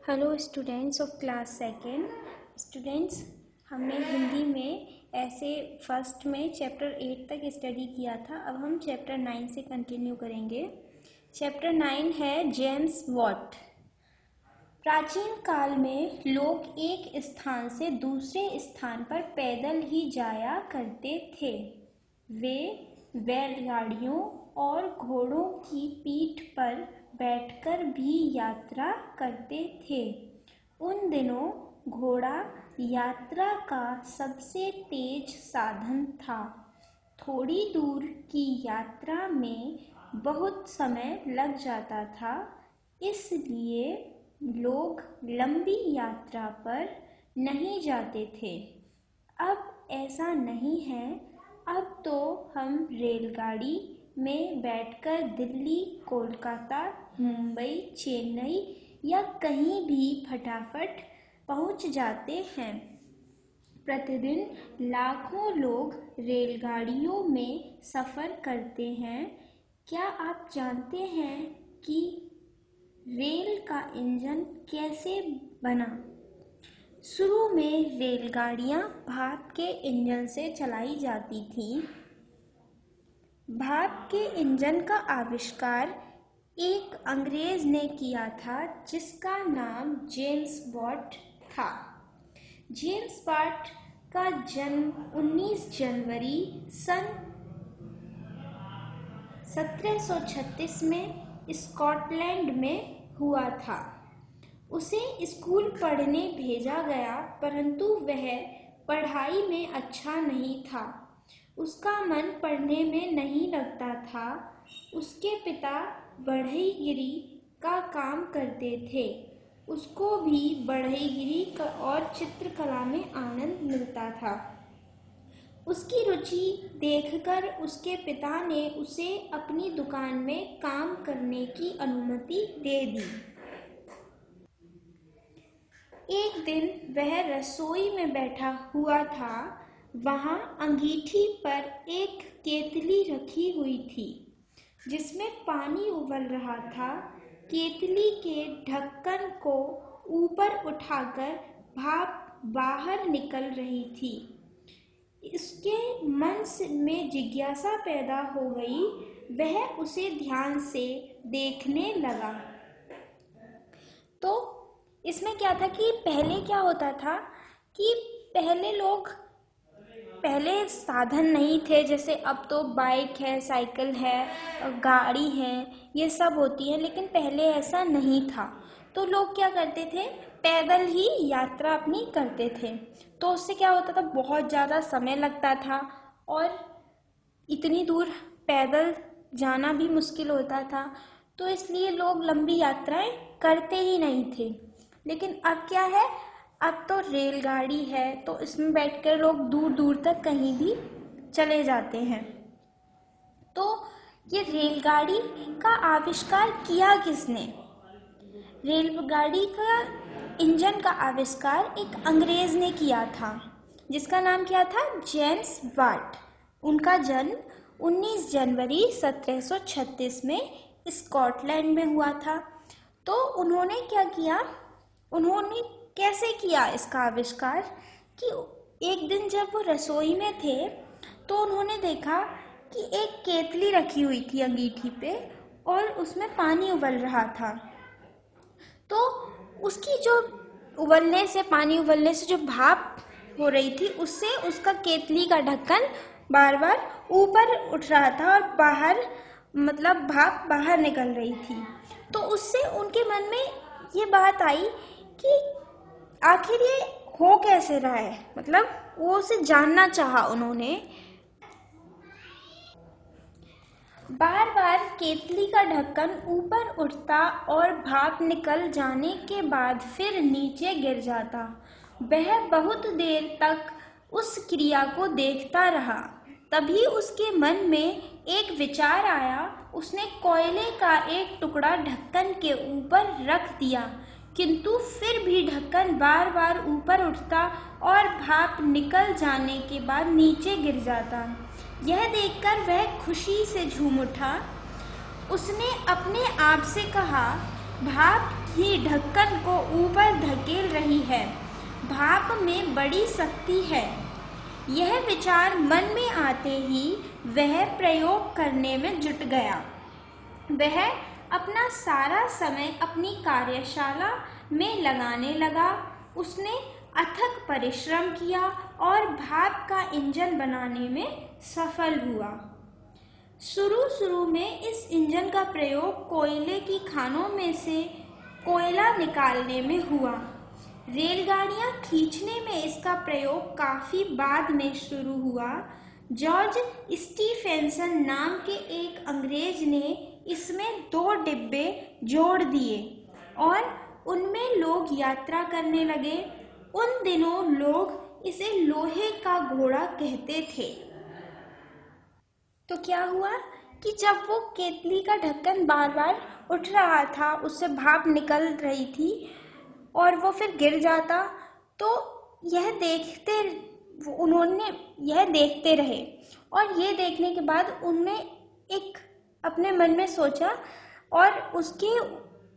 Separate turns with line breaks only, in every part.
Hello students of class second. Students, हमने हिंदी में ऐसे फर्स्ट में चैप्टर 8 तक स्टडी किया था। अब हम चैप्टर 9 से कंटिन्यू करेंगे। चैप्टर 9 है जेम्स वॉट। प्राचीन काल में लोग एक स्थान से दूसरे स्थान पर पैदल ही जाया करते थे। वे बैलगाड़ियों और घोड़ों की पीठ पर बैठकर भी यात्रा करते थे। उन दिनों घोड़ा यात्रा का सबसे तेज साधन था। थोड़ी दूर की यात्रा में बहुत समय लग जाता था, इसलिए लोग लंबी यात्रा पर नहीं जाते थे। अब ऐसा नहीं है। अब तो हम रेलगाड़ी में बैठकर दिल्ली, कोलकाता, मुंबई, चेन्नई या कहीं भी फटाफट पहुंच जाते हैं। प्रतिदिन लाखों लोग रेलगाड़ियों में सफ़र करते हैं। क्या आप जानते हैं कि रेल का इंजन कैसे बना? शुरू में रेलगाड़ियां भाप के इंजन से चलाई जाती थीं। भाप के इंजन का आविष्कार एक अंग्रेज ने किया था, जिसका नाम जेम्स वॉट था। जेम्स वॉट का जन्म 19 जनवरी सन 1736 में स्कॉटलैंड में हुआ था। उसे स्कूल पढ़ने भेजा गया, परंतु वह पढ़ाई में अच्छा नहीं था। उसका मन पढ़ने में नहीं लगता था। उसके पिता बढ़ईगिरी का काम करते थे। उसको भी बढ़ईगिरी और चित्रकला में आनंद मिलता था। उसकी रुचि देखकर उसके पिता ने उसे अपनी दुकान में काम करने की अनुमति दे दी। एक दिन वह रसोई में बैठा हुआ था। वहाँ अंगीठी पर एक केतली रखी हुई थी, जिसमें पानी उबल रहा था। केतली के ढक्कन को ऊपर उठाकर भाप बाहर निकल रही थी। इसके मन में जिज्ञासा पैदा हो गई। वह उसे ध्यान से देखने लगा। तो इसमें क्या था कि पहले क्या होता था कि पहले साधन नहीं थे। जैसे अब तो बाइक है, साइकिल है, गाड़ी है, ये सब होती है, लेकिन पहले ऐसा नहीं था। तो लोग क्या करते थे, पैदल ही यात्रा अपनी करते थे। तो उससे क्या होता था, बहुत ज़्यादा समय लगता था और इतनी दूर पैदल जाना भी मुश्किल होता था। तो इसलिए लोग लंबी यात्राएं करते ही नहीं थे। लेकिन अब क्या है, अब तो रेलगाड़ी है, तो इसमें बैठकर लोग दूर दूर तक कहीं भी चले जाते हैं। तो ये रेलगाड़ी का आविष्कार किया किसने? रेलगाड़ी का इंजन का आविष्कार एक अंग्रेज ने किया था, जिसका नाम क्या था, जेम्स वॉट। उनका जन्म 19 जनवरी 1736 में स्कॉटलैंड में हुआ था। तो उन्होंने क्या किया, उन्होंने कैसे किया इसका आविष्कार कि एक दिन जब वो रसोई में थे, तो उन्होंने देखा कि एक केतली रखी हुई थी अंगीठी पे और उसमें पानी उबल रहा था। तो उसकी जो पानी उबलने से जो भाप हो रही थी, उससे उसका केतली का ढक्कन बार बार ऊपर उठ रहा था और भाप बाहर निकल रही थी। तो उससे उनके मन में ये बात आई कि आखिर ये हो कैसे रहा है, वो उसे जानना चाहा उन्होंने। बार बार केतली का ढक्कन ऊपर उठता और भाप निकल जाने के बाद फिर नीचे गिर जाता। वह बहुत देर तक उस क्रिया को देखता रहा। तभी उसके मन में एक विचार आया। उसने कोयले का एक टुकड़ा ढक्कन के ऊपर रख दिया, किंतु फिर भी ढक्कन बार बार ऊपर उठता और भाप निकल जाने के बाद नीचे गिर जाता। यह देखकर वह खुशी से झूम उठा। उसने अपने आप से कहा, भाप ही ढक्कन को ऊपर धकेल रही है। भाप में बड़ी शक्ति है। यह विचार मन में आते ही वह प्रयोग करने में जुट गया। वह अपना सारा समय अपनी कार्यशाला में लगाने लगा। उसने अथक परिश्रम किया और भाप का इंजन बनाने में सफल हुआ। शुरू में इस इंजन का प्रयोग कोयले की खानों में से कोयला निकालने में हुआ। रेलगाड़ियां खींचने में इसका प्रयोग काफी बाद में शुरू हुआ। जॉर्ज स्टीफेंसन नाम के एक अंग्रेज ने इसमें 2 डिब्बे जोड़ दिए और उनमें लोग यात्रा करने लगे। उन दिनों लोग इसे लोहे का घोड़ा कहते थे। तो क्या हुआ कि जब वो केतली का ढक्कन बार बार उठ रहा था, उससे भाप निकल रही थी और वो फिर गिर जाता, तो उन्होंने यह देखते रहे। और ये देखने के बाद उन्होंने एक अपने मन में सोचा और उसके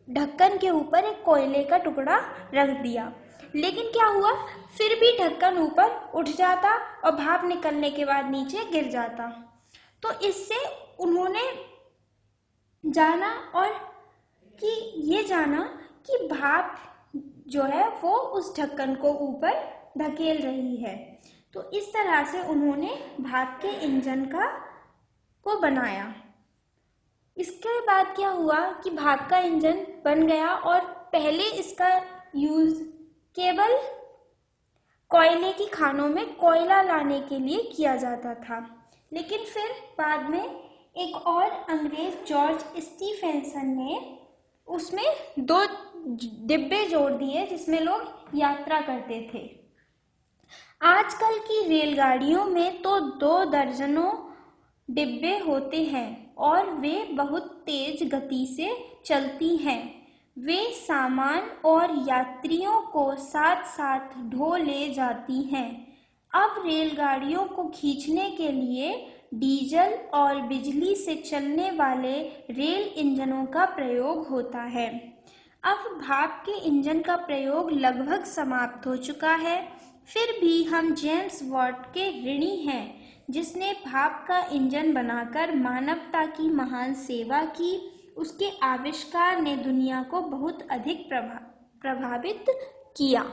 ढक्कन के ऊपर एक कोयले का टुकड़ा रख दिया। लेकिन क्या हुआ, फिर भी ढक्कन ऊपर उठ जाता और भाप निकलने के बाद नीचे गिर जाता। तो इससे उन्होंने जाना कि भाप जो है वो उस ढक्कन को ऊपर धकेल रही है। तो इस तरह से उन्होंने भाप के इंजन को बनाया। इसके बाद क्या हुआ कि भाप का इंजन बन गया और पहले इसका यूज केवल कोयले की खानों में कोयला लाने के लिए किया जाता था। लेकिन फिर बाद में एक और अंग्रेज जॉर्ज स्टीफेंसन ने उसमें 2 डिब्बे जोड़ दिए जिसमें लोग यात्रा करते थे। आजकल की रेलगाड़ियों में तो 2 दर्जनों डिब्बे होते हैं और वे बहुत तेज गति से चलती हैं। वे सामान और यात्रियों को साथ साथ ढो ले जाती हैं। अब रेलगाड़ियों को खींचने के लिए डीजल और बिजली से चलने वाले रेल इंजनों का प्रयोग होता है। अब भाप के इंजन का प्रयोग लगभग समाप्त हो चुका है। फिर भी हम जेम्स वाट के ऋणी हैं, जिसने भाप का इंजन बनाकर मानवता की महान सेवा की। उसके आविष्कार ने दुनिया को बहुत अधिक प्रभावित किया।